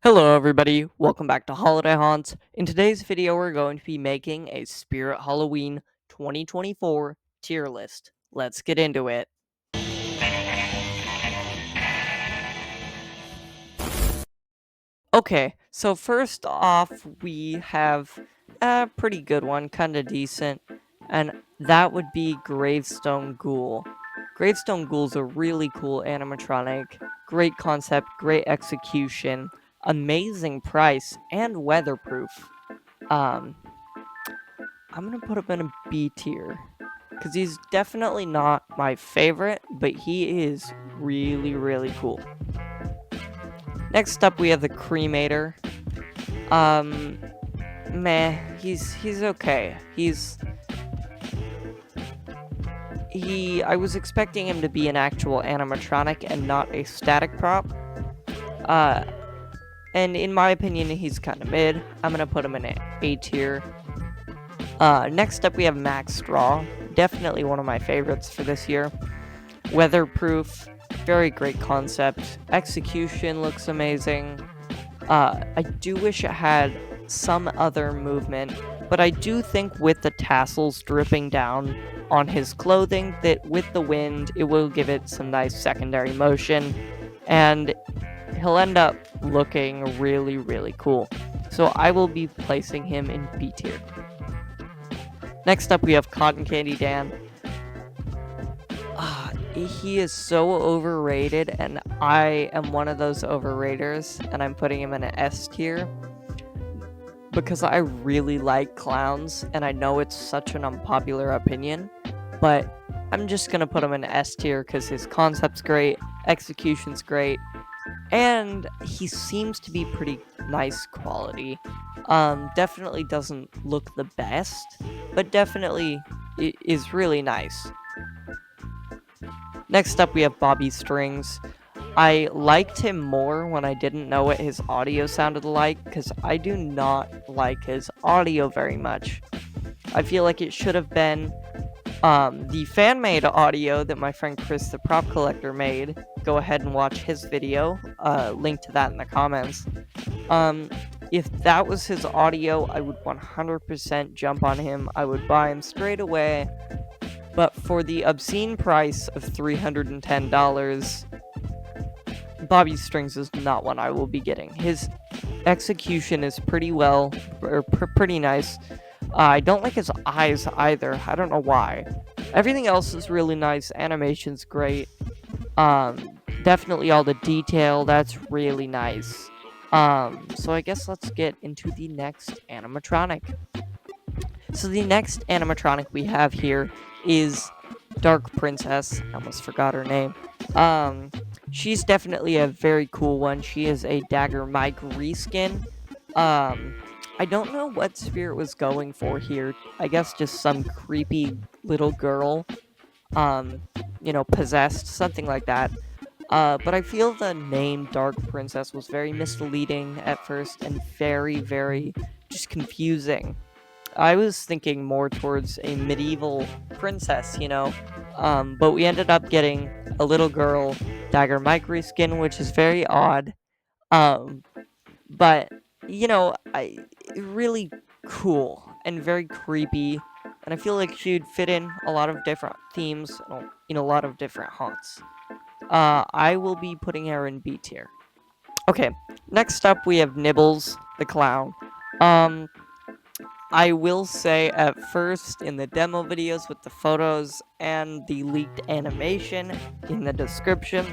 Hello everybody, welcome back to Holiday Haunts. In today's video we're going to be making a Spirit Halloween 2024 tier list. Let's get into it. Okay, so first off we have a pretty good one, kinda decent, and that would be Gravestone Ghoul. Gravestone Ghoul's a really cool animatronic, great concept, great execution, amazing price, and weatherproof. Um, I'm gonna put him in a B tier because he's definitely not my favorite, but he is really, really cool. Next up, we have the Cremator. Um, Meh, he's okay. I was expecting him to be an actual animatronic and not a static prop. And in my opinion, he's kind of mid. I'm gonna put him in A tier. Next up, we have Max Straw. Definitely one of my favorites for this year. Weatherproof, very great concept. Execution looks amazing. I do wish it had some other movement, but I do think with the tassels dripping down on his clothing, that with the wind, it will give it some nice secondary motion, and he'll end up looking really, really cool. So I will be placing him in B tier. Next up, we have Cotton Candy Dan. He is so overrated, and I am one of those overraters, and I'm putting him in an S tier because I really like clowns, and I know it's such an unpopular opinion, but I'm just gonna put him in S tier because his concept's great, execution's great, and he seems to be pretty nice quality. Definitely doesn't look the best, but definitely is really nice. Next up, we have Bobby Strings. I liked him more when I didn't know what his audio sounded like, because I do not like his audio very much. I feel like it should have been the fan-made audio that my friend Chris the Prop Collector made. Go ahead and watch his video, link to that in the comments. If that was his audio, I would 100% jump on him. I would buy him straight away. But for the obscene price of $310, Bobby Strings is not one I will be getting. His execution is pretty nice. I don't like his eyes either. I don't know why. Everything else is really nice. Animation's great. Definitely all the detail, that's really nice. So I guess let's get into the next animatronic. So the next animatronic we have here is Dark Princess. I almost forgot her name. She's definitely a very cool one. She is a Dagger Mike reskin. I don't know what Spirit was going for here. I guess just some creepy little girl, possessed, something like that. But I feel the name Dark Princess was very misleading at first and very, very just confusing. I was thinking more towards a medieval princess, but we ended up getting a little girl Dagger Mike reskin, which is very odd. But really cool and very creepy, and I feel like she'd fit in a lot of different themes in a lot of different haunts. I will be putting her in B tier. Okay, next up we have Nibbles the clown. I will say at first in the demo videos with the photos and the leaked animation in the description,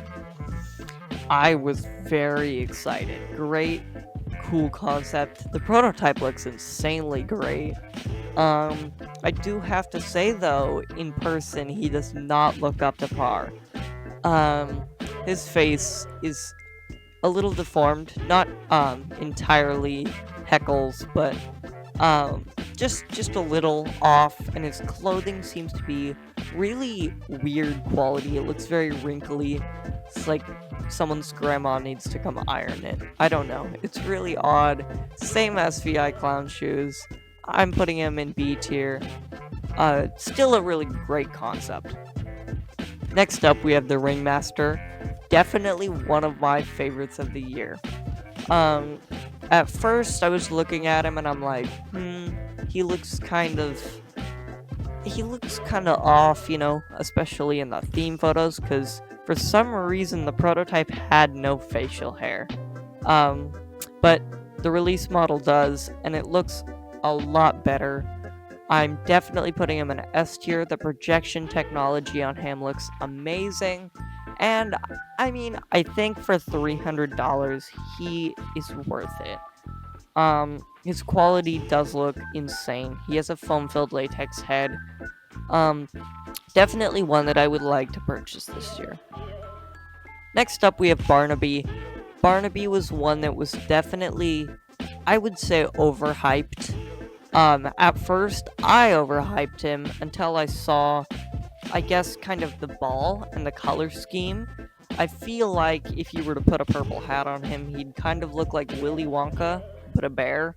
I was very excited. Great, cool concept. The prototype looks insanely great. I do have to say though, in person, he does not look up to par. His face is a little deformed, not entirely Heckles, but just a little off, and his clothing seems to be really weird quality. It looks very wrinkly. It's like someone's grandma needs to come iron it. I don't know. It's really odd. Same as VI Clown Shoes. I'm putting him in B tier. Still a really great concept. Next up, we have the Ringmaster. Definitely one of my favorites of the year. Um, at first, I was looking at him and I'm like, he looks kind of. He looks kind of off, especially in the theme photos, because for some reason the prototype had no facial hair. Um, but the release model does, and it looks a lot better. I'm definitely putting him in an S tier. The projection technology on him looks amazing. And I mean, I think for $300, he is worth it. His quality does look insane. He has a foam-filled latex head. Um, Definitely one that I would like to purchase this year. Next up, we have Barnaby. Barnaby was one that was definitely, I would say, overhyped. At first, I overhyped him until I saw, I guess, kind of the ball and the color scheme. I feel like if you were to put a purple hat on him, he'd kind of look like Willy Wonka, but a bear.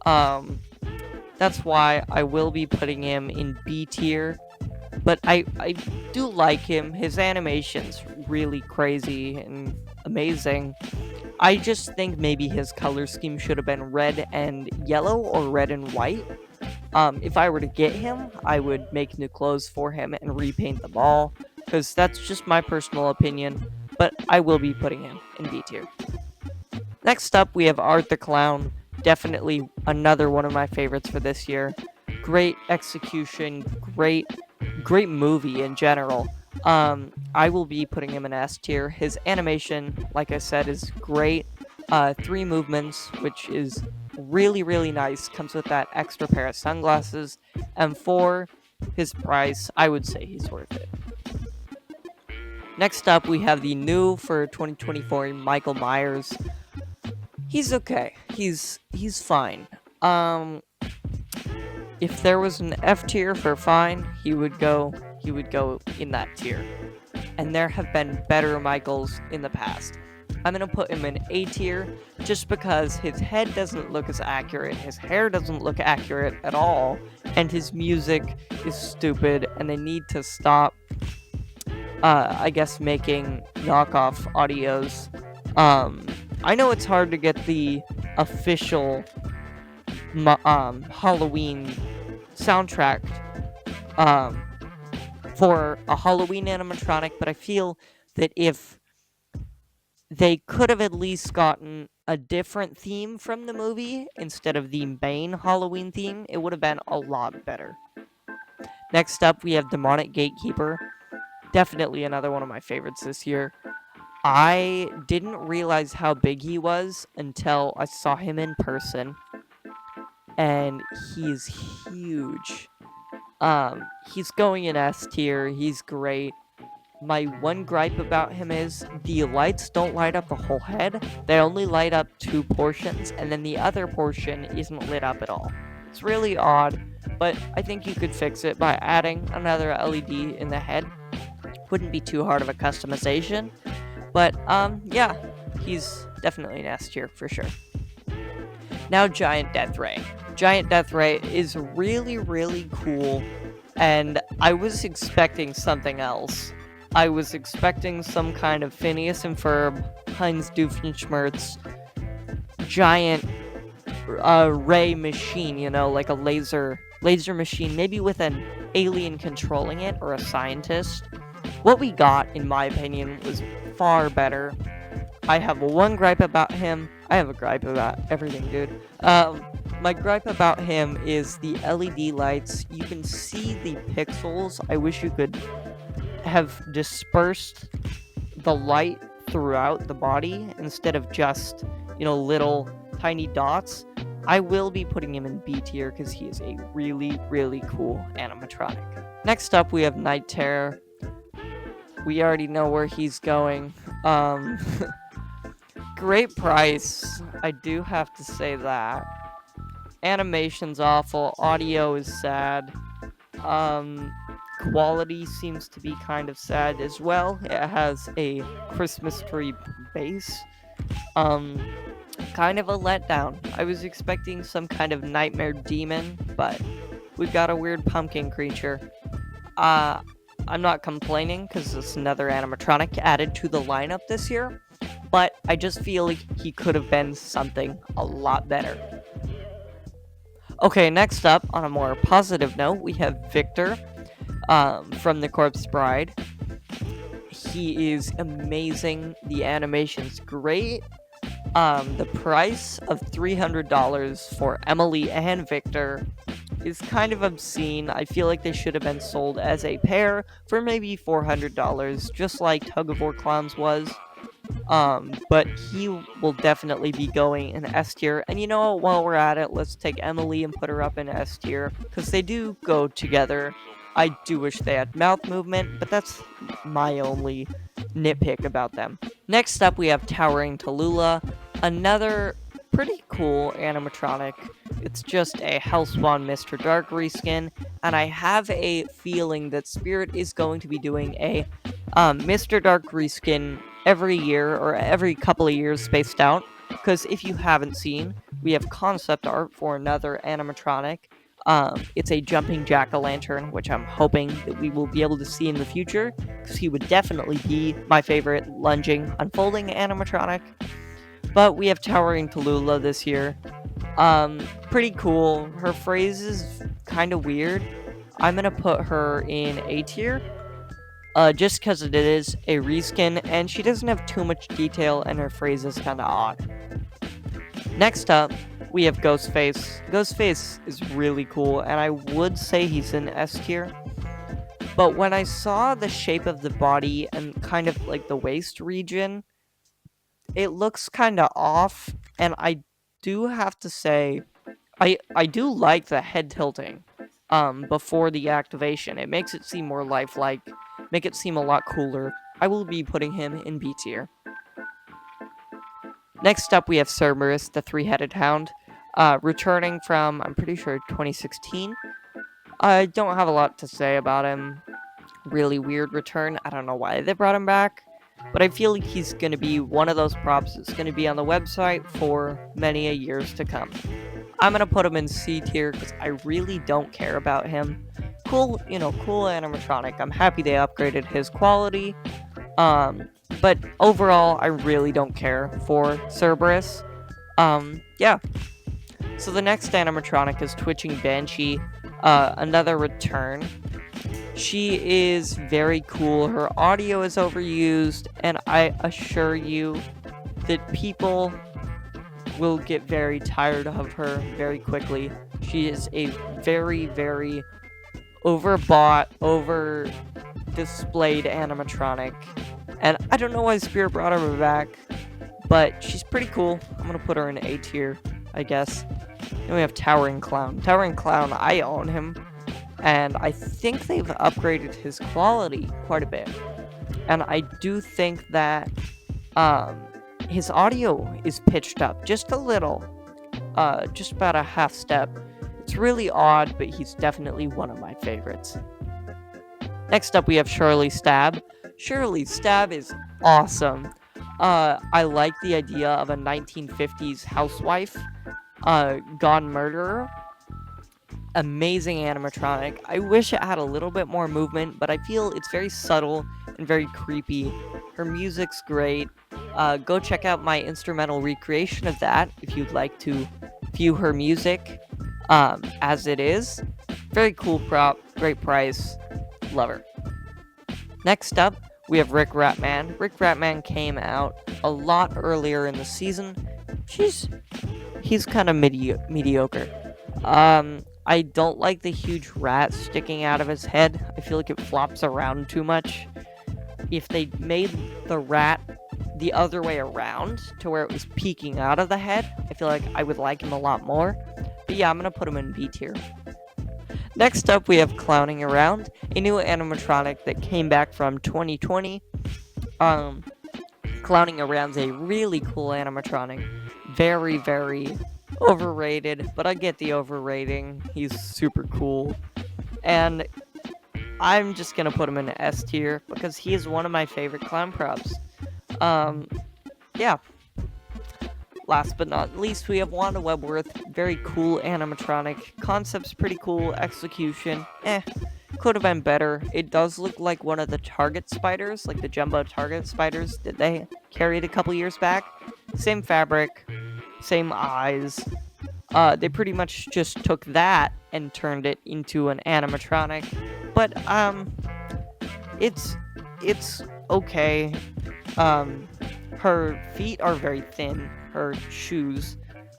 That's why I will be putting him in B tier. But I do like him. His animation's really crazy and amazing. I just think maybe his color scheme should have been red and yellow or red and white. If I were to get him, I would make new clothes for him and repaint the ball, because that's just my personal opinion, but I will be putting him in B tier. Next up, we have Art the Clown. Definitely another one of my favorites for this year. Great execution, great movie in general. I will be putting him in S tier. His animation, like I said, is great. 3 movements, which is really, really nice. Comes with that extra pair of sunglasses. And for his price, I would say he's worth it. Next up, we have the new for 2024 Michael Myers. He's okay. He's fine. If there was an F tier for fine, he would go in that tier. And there have been better Michaels in the past. I'm gonna put him in A tier just because his head doesn't look as accurate, his hair doesn't look accurate at all, and his music is stupid, and they need to stop, I guess, making knockoff audios. I know it's hard to get the official Halloween soundtrack for a Halloween animatronic, but I feel that if they could have at least gotten a different theme from the movie instead of the main Halloween theme, it would have been a lot better. Next up, we have Demonic Gatekeeper. Definitely another one of my favorites this year. I didn't realize how big he was until I saw him in person, and he's huge. He's going in S tier. He's great. My one gripe about him is the lights don't light up the whole head. They only light up 2 portions, and then the other portion isn't lit up at all. It's really odd, but I think you could fix it by adding another LED in the head. Wouldn't be too hard of a customization, but yeah, he's definitely an S tier for sure. Now, Giant Death Ray. Giant Death Ray is really, really cool, and I was expecting something else. I was expecting some kind of Phineas and Ferb, Heinz Doofenshmirtz, giant ray machine, like a laser machine, maybe with an alien controlling it or a scientist. What we got, in my opinion, was far better. I have one gripe about him. I have a gripe about everything, dude. My gripe about him is the LED lights. You can see the pixels. I wish you could have dispersed the light throughout the body instead of just, little tiny dots. I will be putting him in B tier because he is a really, really cool animatronic. Next up, we have Night Terror. We already know where he's going. Great price. I do have to say that. Animation's awful. Audio is sad. Quality seems to be kind of sad as well. It has a Christmas tree base. Kind of a letdown. I was expecting some kind of nightmare demon, but we've got a weird pumpkin creature. I'm not complaining because it's another animatronic added to the lineup this year, but I just feel like he could have been something a lot better. Okay, next up, on a more positive note, we have Victor from The Corpse Bride. He is amazing. The animation's great. The price of $300 for Emily and Victor is kind of obscene. I feel like they should have been sold as a pair for maybe $400, just like Tug of War Clowns was. But he will definitely be going in S tier. And you know what, while we're at it, let's take Emily and put her up in S tier, because they do go together. I do wish they had mouth movement, but that's my only nitpick about them. Next up, we have Towering Tallulah, another pretty cool animatronic. It's just a Hellspawn Mr. Dark reskin, and I have a feeling that Spirit is going to be doing a Mr. Dark reskin every year or every couple of years spaced out, because if you haven't seen, we have concept art for another animatronic. It's a jumping jack-o'-lantern, which I'm hoping that we will be able to see in the future, because he would definitely be my favorite lunging, unfolding animatronic. But we have Towering Tallulah this year. Pretty cool. Her phrase is kind of weird. I'm gonna put her in A tier, just because it is a reskin, and she doesn't have too much detail, and her phrase is kind of odd. Next up, we have Ghostface. Ghostface is really cool, and I would say he's in S tier. But when I saw the shape of the body and kind of like the waist region, it looks kind of off, and I do have to say, I do like the head tilting before the activation. It makes it seem more lifelike, make it seem a lot cooler. I will be putting him in B tier. Next up, we have Cerberus, the three-headed hound, returning from, I'm pretty sure, 2016. I don't have a lot to say about him. Really weird return. I don't know why they brought him back, but I feel like he's going to be one of those props that's going to be on the website for many a years to come. I'm going to put him in C tier because I really don't care about him. Cool, cool animatronic. I'm happy they upgraded his quality. But overall, I really don't care for Cerberus. Yeah. So the next animatronic is Twitching Banshee, another return. She is very cool. Her audio is overused, and I assure you that people will get very tired of her very quickly. She is a very, very overbought, over-displayed animatronic. And I don't know why Spirit brought her back, but she's pretty cool. I'm gonna put her in A tier, I guess. Then we have Towering Clown. Towering Clown, I own him, and I think they've upgraded his quality quite a bit. And I do think that his audio is pitched up just a little, just about a half step. It's really odd, but he's definitely one of my favorites. Next up, we have Shirley Stab. Shirley Stab is awesome. I like the idea of a 1950s housewife, gone murderer. Amazing animatronic. I wish it had a little bit more movement, but I feel it's very subtle and very creepy. Her music's great. Go check out my instrumental recreation of that if you'd like to view her music as it is. Very cool prop, great price, love her. Next up, we have Rick Ratman. Rick Ratman came out a lot earlier in the season. He's kind of mediocre. I don't like the huge rat sticking out of his head. I feel like it flops around too much. If they made the rat the other way around to where it was peeking out of the head, I feel like I would like him a lot more. But yeah, I'm gonna put him in B tier. Next up, we have Clowning Around, a new animatronic that came back from 2020. Clowning Around's a really cool animatronic. Very, very overrated, but I get the overrating. He's super cool. And I'm just gonna put him in S tier because he is one of my favorite clown props. Yeah. Last but not least, we have Wanda Webworth. Very cool animatronic. Concept's pretty cool. Execution, could have been better. It does look like one of the Target spiders, like the jumbo Target spiders that they carried a couple years back. Same fabric, same eyes. They pretty much just took that and turned it into an animatronic. But it's okay. Her feet are very thin. Her shoes,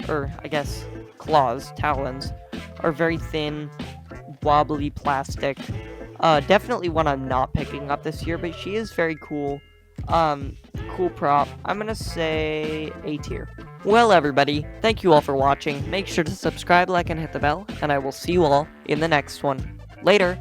or I guess claws, talons, are very thin, wobbly plastic. Definitely one I'm not picking up this year, but she is very cool. Cool prop. I'm gonna say A tier. Well, everybody, thank you all for watching. Make sure to subscribe, like, and hit the bell, and I will see you all in the next one. Later!